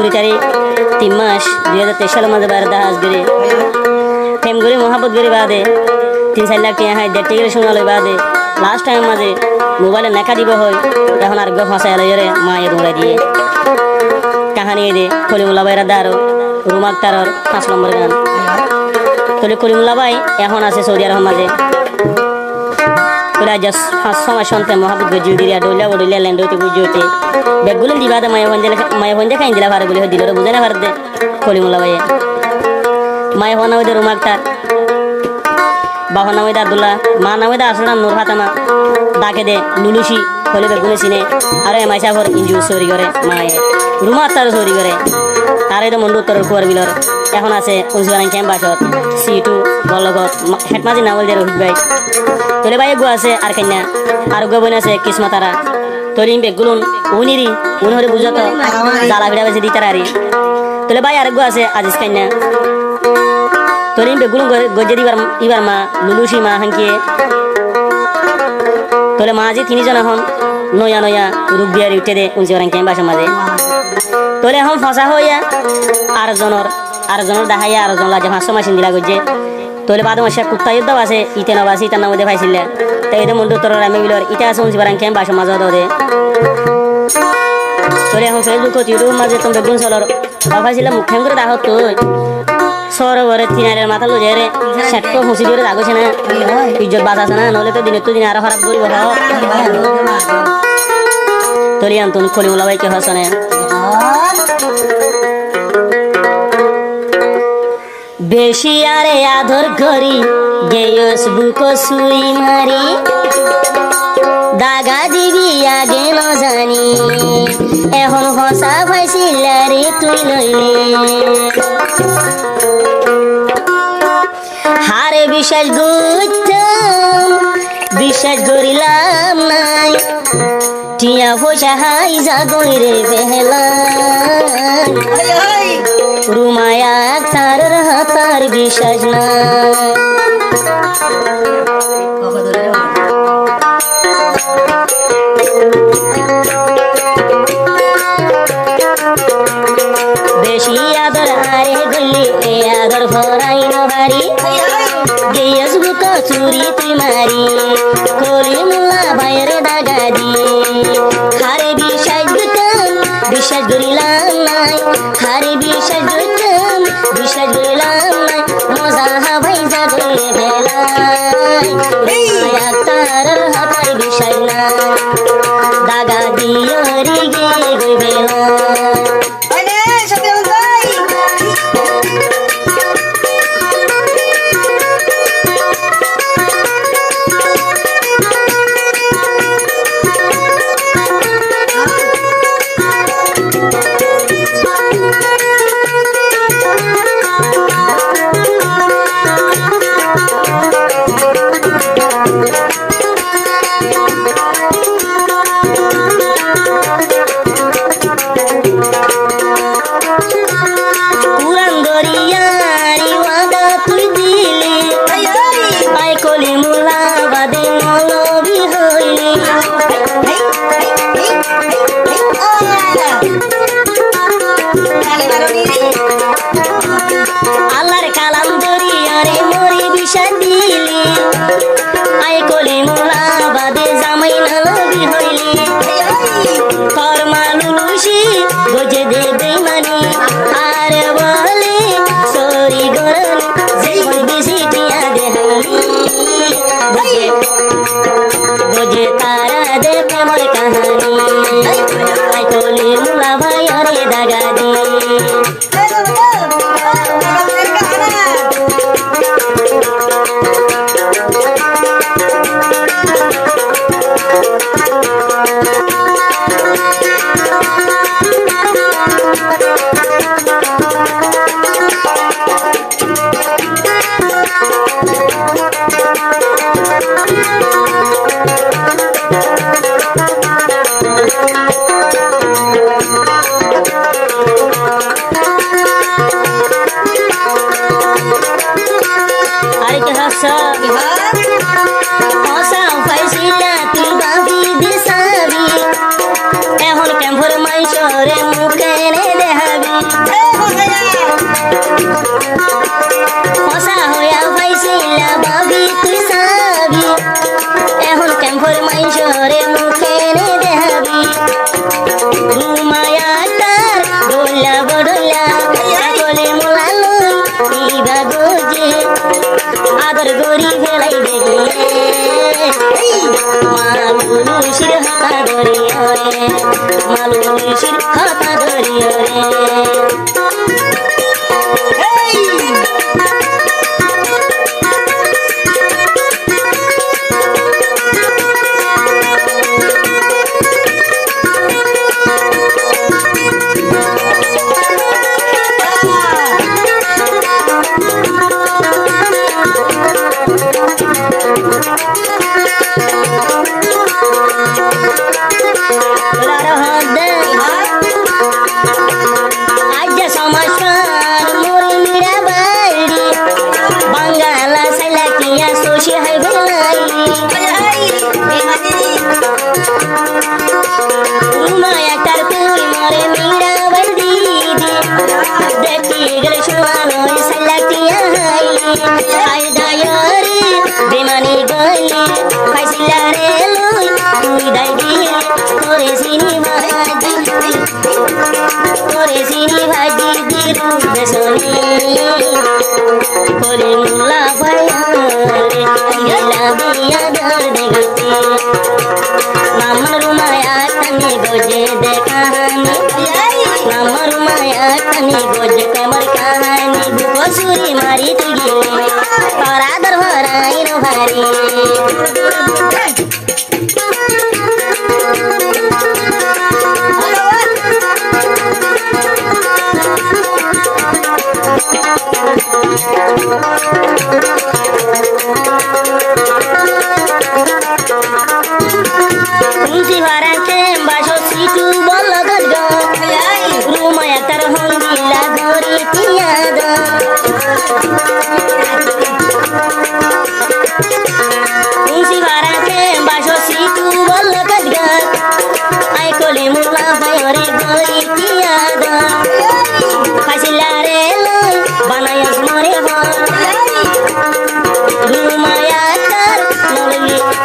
20 তারিখ 3 মাস 2023 সালের মাঝে বাইরে দাহাজ করে প্রেম করে মহাবত করে বাদে 3-4 লাখ টাকা হয় 1.5 টিকের শোনালো বাদে লাস্ট টাইম মাঝে মোবাইলে নেকা দিব হয় এখন আর গো ফাঁসাই রে মায়ের উড়াই দিয়ে কাহানি দে কলিমুল্লা ভাইরা দারো রুমাক তারর 5 নম্বর গান তলে কলিমুল্লা ভাই এখন আছে সৌদি আরব মাঝে তোরা জাস 5 মাস সন্তে মহাবত গজিল দিরা ডলিয়া ল্যান্ডতে বুঝতে বেগুলো দিবাদে মায়া ভঞ্জে খাই দিলা পারে বলে দিল বুঝে না পারদে কলিমুল্লা ভাই মায়া হওয়া নামে রুমাক তার বাবা নামে আব্দুল্লাহ মা নামে আসলাম নূর ফাতেমা ডাকে দে লুলুসি হলে বেগুনে চিনে আর এমাই সাফর ইঞ্জু চুরি করে মায়ে রুমা তার চুরি করে তার এই মন্ডু উত্তরের কুয়ার বিলর এখন আছে উনসুয়ারাং ক্যাম্পাসত C2 বলগত হেডমাজি নামল দিয়ে রোহিত ভাই তোলে ভাই গো আছে আর কন্যা আর গো বোন আছে কিসমতারা তোলিম বেগুলুন উনিরি উনহরে বুঝত জ্বালা ভিড়া বেশি দিতার আরি তোলে ভাই আর গো আছে আজিজ কন্যা তোলিম বেগুলুন গজে দিবার ইবার মা লুলুসি মা হাঙ্কিয়ে তোলে মা আজি 3 জন এখন নয়া রূপ বিয়ারি উঠে দে উনসুয়ারাং ক্যাম্পাসের মাঝে তোলে এখন ফসা হইয়া আর জনের দেখাইয়া আর জন লাগে 500 মাসিন দিলা গজে তোলে বাদ মাসে কুত্তা যুদ্ধ আছে ইতে নবাসি তার নামে দেখাইছিল তাই এতে মন্ডু তোর আমি বিলর ইটা আছে উনসুয়ারাং ক্যাম্পাসের মাঝে দে তোলে এখন ফেসবুক ইউটিউব মাঝে তুমি বেগুন চলর ভাবাইছিল মুখেম করে দাহ তুই সরোবরে 3 মাথা লজে রে সেটকো হুঁসি দিয়ে দাগছে না ইজ্জত বাঁচ আছে না নলে তো দিনে আরো খারাপ করিব তোলি আন্তন কলিমুল্লা ভাইকে হাসানে বেশি আরে আদর করি গেয়স বুক সুই মারি দাগা দিবি আগে ন জানি এখন হসা ভাইছিল রে তুই লইলে হারে বিশ্বাস করিলাম নাই টিয়া পয়সা হাই যাগই রে বেহলা রুমায়া তার হাতার বিশ্বাস না বেশি আদর আরে গলি এ আদর ভরাই নহারি গেয়স বুক চুরি তুই মারি কলিমুল্লা ভাইয়ের দাগা দি হারে বিশ্বাস করিলাম নাই হারে বিশ্বাস করিলাম নাই মজা ভাই যাবে বেলাই তার হাতার বিশ্বাস না দাগা দিও রে গে গই বেলা আল্লাহর কালাম দরিয়ারে মরি বিষাদ দিলি আয় কলিমুল্লা বাদে জামাই নালবি হইলি কর্মা লুলুসি গজে দে বেমানি আর বলে সরি গরন জীবন বেশি টিয়া দেহালি গজে তারা দে প্রেমর কাহানি আয় কলিমুল্লা ভাই আরে দাগা দি এখন ক্যাম্পর মাই মাইশরে মুখে নে দেহাবি হসা হইয়া পাইছিলা ভাবি তুই সাবি এখন ক্যাম্পর মাইশরে মুখে নে দেহাবি রুমায়া তার ডোলা বডলা সকলে মোলালো ইবা গোজে আদর গরি ফেলাই দেখলে মালুশির হাতা ধরিয়া রে মালুশির হাতা ধরিয়া রে বেমানি গলি খাইছিলা রে লই তুই দাই দিলি তোরে চিনি ভাজি দিরু বেসনি কলি মুলা ভাইয়া রে ইলা বিয়া দর দেগতি নামর মায়া কানি গজে দে কাহানি নামর মায়া কানি গজে কমর কাহানি বসুরি মারি তুই গিয়ে তোরা দর ভরাই নো ভারি তুলসী ভারাতে বাসো সিটু বল গদ রুমায়া তার হঙ্গিলা ধরি তিয়াদ তুলসী ভারাতে বাসো সিটু বল গদ আই কলি মুলা ভাইরে ধরি তিয়াদ খাইছিলা রে লই বানায়াস মরে হন রুমায়া তার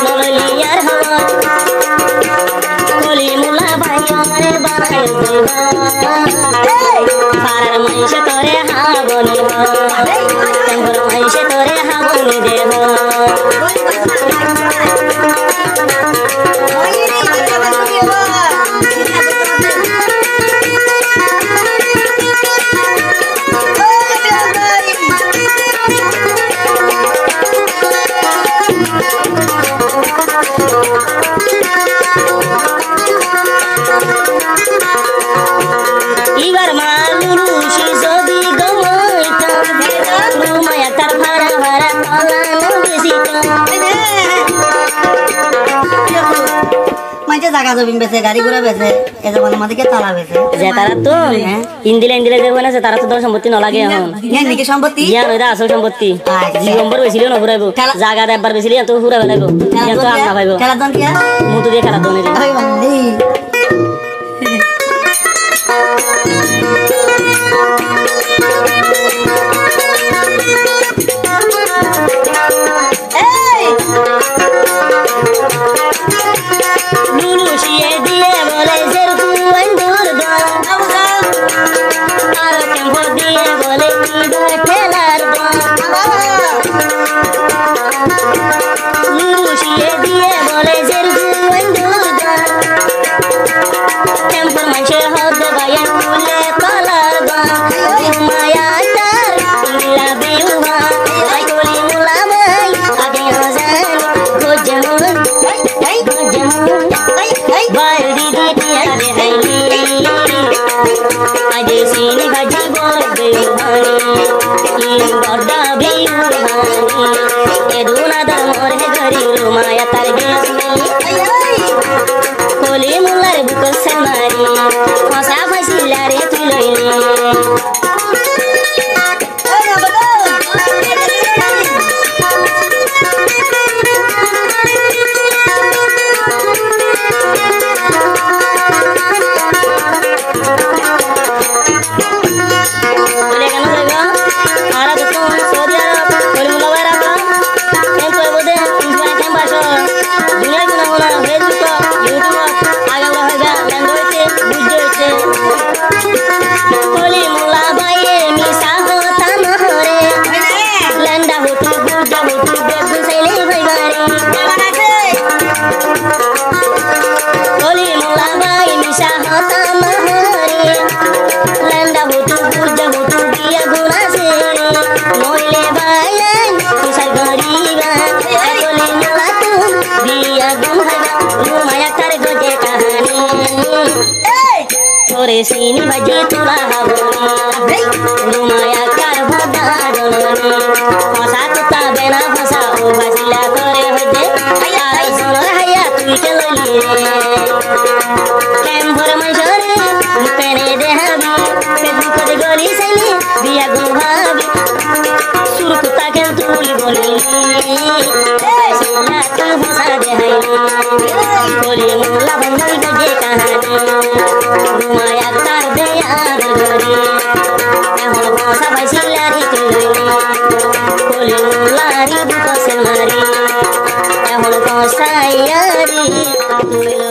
নললিয়ার হন কলি মুলা ভাইরে বানায় দেব পাড়ার মাইসে তোরে হাবনি হর মাইসে তোরে হাবনি দেব জায়গা জমিন বেছে গাড়ি ঘোড়া বেছে এ জমানের মধ্যে তালা বেছে যে তারা তো ইন্দিলে যে বনে আছে তারা তো ধর সম্পত্তি নলাগে এখন নিকে সম্পত্তি ইয়া নইদা আসল সম্পত্তি জীবনভর বেছিল না ঘুরাইবো জায়গা একবার বেছিল তো ঘুরা ফেলাইবো ইয়া তো আম না পাইবো খেলা দন কি মুতু দিয়ে খেলা দন রে ওই বন্ধি করে সিনি ভাজি তোলা হাবনি রুমায়া কার ভদা জননী ভাষা তুতা বেনা ভাষা ও ভাসিলা করে হইতে আই সোনার হাইয়া তুই কে লইলি কেম ভরে মঞ্চরে পেনে দেহাবি ফেসবুকে গলি সাইলি বিয়া গো ভাবি সুরকুতা কেন তুলি বলি ভাষা দেহাইনি কলি মোলা বন্ধন গজে কাহানি রুমায়া তার দেয়ার গরি এখন ভাষা ভাইসিলারি তুলিনি কলি মোলারি বুকসে মারি এখন ভাষা ইয়ারি তুলিল